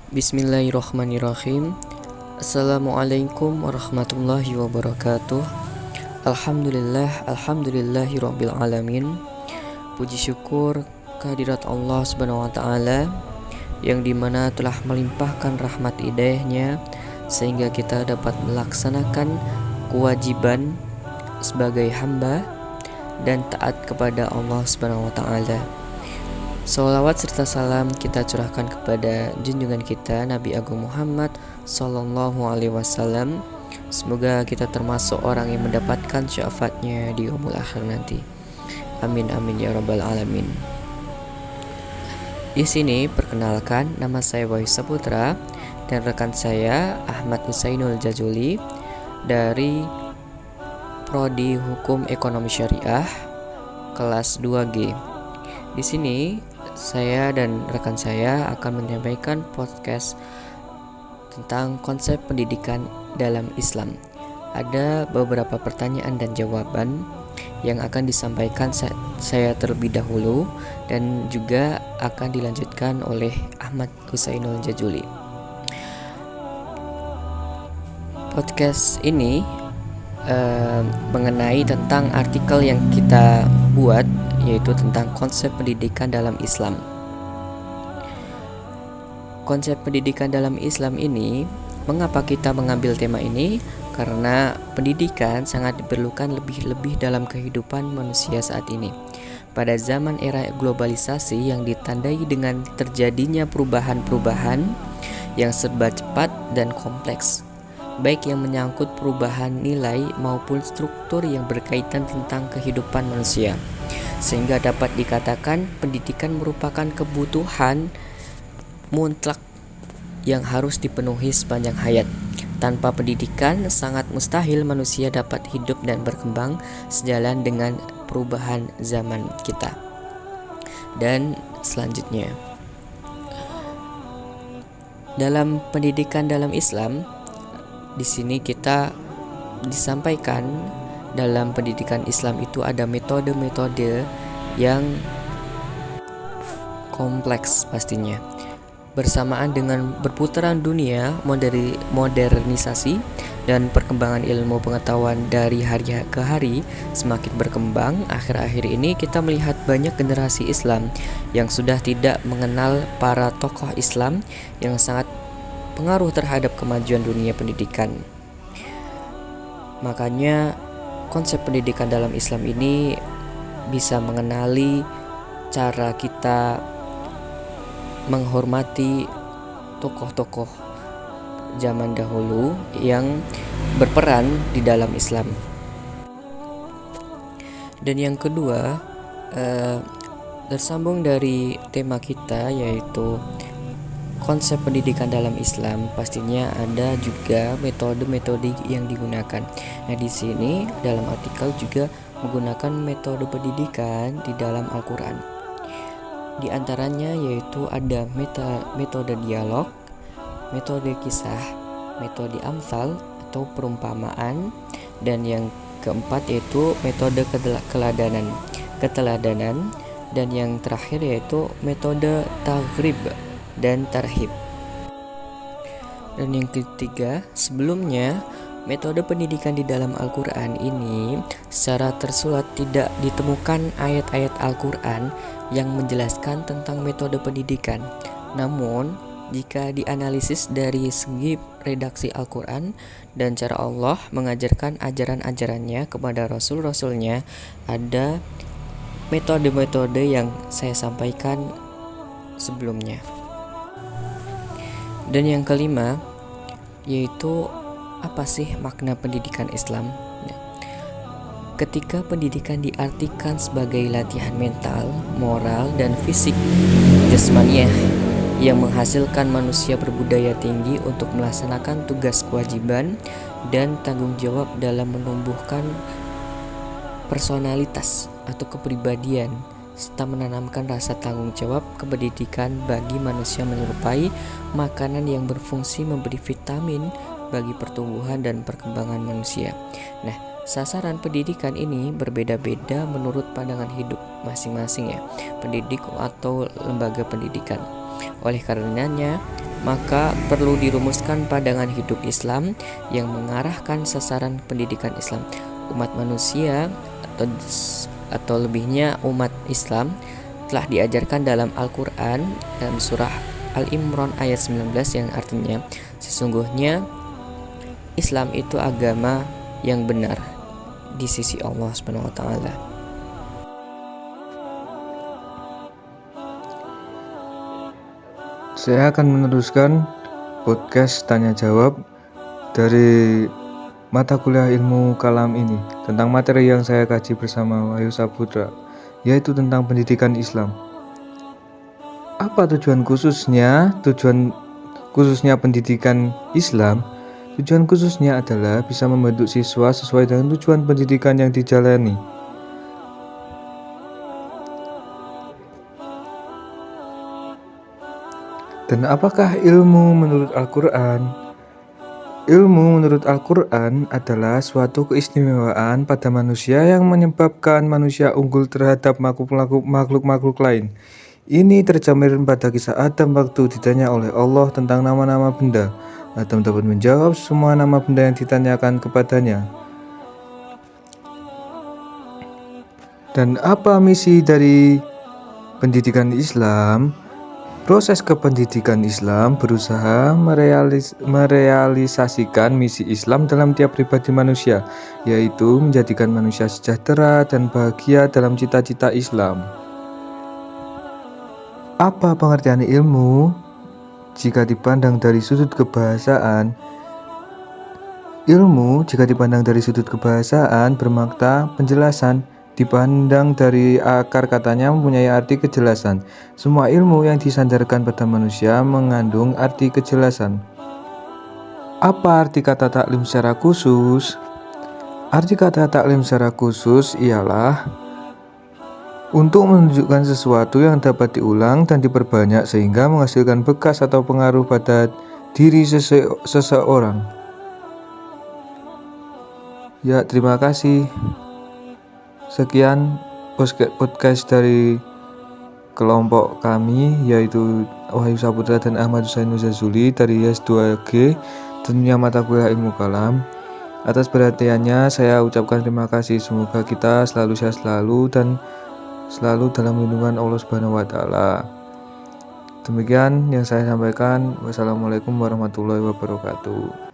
Bismillahirrahmanirrahim. Assalamualaikum warahmatullahi wabarakatuh. Alhamdulillahirabbil alamin. Puji syukur kehadirat Allah Subhanahu wa taala yang dimana telah melimpahkan rahmat hidayahnya sehingga kita dapat melaksanakan kewajiban sebagai hamba dan taat kepada Allah Subhanahu wa taala. Salawat serta salam kita curahkan kepada junjungan kita Nabi Agung Muhammad Sallallahu Alaihi Wasallam. Semoga kita termasuk orang yang mendapatkan syafaatnya di yaumul akhir nanti. Amin amin ya rabbal alamin. Di sini perkenalkan, nama saya Wahyu Saputra dan rekan saya Ahmad Husainul Jajuli dari Prodi Hukum Ekonomi Syariah kelas 2G. Di sini saya dan rekan saya akan menyampaikan podcast tentang konsep pendidikan dalam Islam. Ada beberapa pertanyaan dan jawaban yang akan disampaikan saya terlebih dahulu dan juga akan dilanjutkan oleh Ahmad Husainul Jajuli. Podcast ini mengenai tentang artikel yang kita buat, yaitu tentang konsep pendidikan dalam Islam. Konsep pendidikan dalam Islam ini, mengapa kita mengambil tema ini? Karena pendidikan sangat diperlukan lebih-lebih dalam kehidupan manusia saat ini. Pada zaman era globalisasi yang ditandai dengan terjadinya perubahan-perubahan yang serba cepat dan kompleks, baik yang menyangkut perubahan nilai maupun struktur yang berkaitan tentang kehidupan manusia, sehingga dapat dikatakan pendidikan merupakan kebutuhan mutlak yang harus dipenuhi sepanjang hayat. Tanpa pendidikan, sangat mustahil manusia dapat hidup dan berkembang sejalan dengan perubahan zaman kita. Dan selanjutnya, dalam pendidikan dalam Islam, di sini kita disampaikan dalam pendidikan Islam itu ada metode-metode yang kompleks pastinya. Bersamaan dengan berputaran dunia, modernisasi dan perkembangan ilmu pengetahuan dari hari ke hari semakin berkembang, akhir-akhir ini kita melihat banyak generasi Islam yang sudah tidak mengenal para tokoh Islam yang sangat pengaruh terhadap kemajuan dunia pendidikan. Makanya konsep pendidikan dalam Islam ini bisa mengenali cara kita menghormati tokoh-tokoh zaman dahulu yang berperan di dalam Islam. Dan yang kedua, tersambung dari tema kita, yaitu konsep pendidikan dalam Islam, pastinya ada juga metode-metode yang digunakan. Nah, di sini dalam artikel juga menggunakan metode pendidikan di dalam Al-Qur'an. Di antaranya yaitu ada metode dialog, metode kisah, metode amsal atau perumpamaan, dan yang keempat yaitu metode keteladanan, dan yang terakhir yaitu metode taghrib dan tarhib. Dan yang ketiga, sebelumnya metode pendidikan di dalam Al-Qur'an ini secara tersurat tidak ditemukan ayat-ayat Al-Qur'an yang menjelaskan tentang metode pendidikan. Namun, jika dianalisis dari segi redaksi Al-Qur'an dan cara Allah mengajarkan ajaran-ajarannya kepada Rasul-Rasulnya, ada metode-metode yang saya sampaikan sebelumnya. Dan yang kelima, yaitu apa sih makna pendidikan Islam? Ketika pendidikan diartikan sebagai latihan mental, moral, dan fisik jasmaniah yang menghasilkan manusia berbudaya tinggi untuk melaksanakan tugas kewajiban dan tanggung jawab dalam menumbuhkan personalitas atau kepribadian, serta menanamkan rasa tanggung jawab kependidikan bagi manusia menyerupai makanan yang berfungsi memberi vitamin bagi pertumbuhan dan perkembangan manusia. Nah, sasaran pendidikan ini berbeda-beda menurut pandangan hidup masing-masing ya, pendidik atau lembaga pendidikan. Oleh karenanya, maka perlu dirumuskan pandangan hidup Islam yang mengarahkan sasaran pendidikan Islam. Umat manusia atau lebihnya umat Islam telah diajarkan dalam Al-Quran dalam surah Al-Imran ayat 19 yang artinya sesungguhnya Islam itu agama yang benar di sisi Allah Subhanahu wa taala. Saya akan meneruskan podcast tanya jawab dari mata kuliah ilmu kalam ini tentang materi yang saya kaji bersama Wahyu Saputra, yaitu tentang pendidikan Islam. Apa tujuan khususnya pendidikan Islam? Tujuan khususnya adalah bisa membentuk siswa sesuai dengan tujuan pendidikan yang dijalani. Dan apakah ilmu menurut Al-Quran? Ilmu menurut Al-Quran adalah suatu keistimewaan pada manusia yang menyebabkan manusia unggul terhadap makhluk-makhluk lain. Ini tercermin pada kisah Adam waktu ditanya oleh Allah tentang nama-nama benda. Adam dapat menjawab semua nama benda yang ditanyakan kepadanya. Dan apa misi dari pendidikan Islam? Proses kependidikan Islam berusaha merealisasikan misi Islam dalam tiap pribadi manusia, yaitu menjadikan manusia sejahtera dan bahagia dalam cita-cita Islam. Apa pengertian ilmu? Jika dipandang dari sudut kebahasaan, ilmu jika dipandang dari sudut kebahasaan bermakna penjelasan. Dipandang dari akar katanya mempunyai arti kejelasan. Semua ilmu yang disandarkan pada manusia mengandung arti kejelasan. Apa arti kata taklim secara khusus? Arti kata taklim secara khusus ialah untuk menunjukkan sesuatu yang dapat diulang dan diperbanyak sehingga menghasilkan bekas atau pengaruh pada diri seseorang. Ya, terima kasih. Sekian podcast dari kelompok kami, yaitu Wahyu Saputra dan Ahmad Husain Muzazuli dari S2G, tentunya mata kuliah ilmu kalam. Atas perhatiannya saya ucapkan terima kasih. Semoga kita selalu sehat dan selalu dalam lindungan Allah Subhanahu wa taala. Demikian yang saya sampaikan. Wassalamualaikum warahmatullahi wabarakatuh.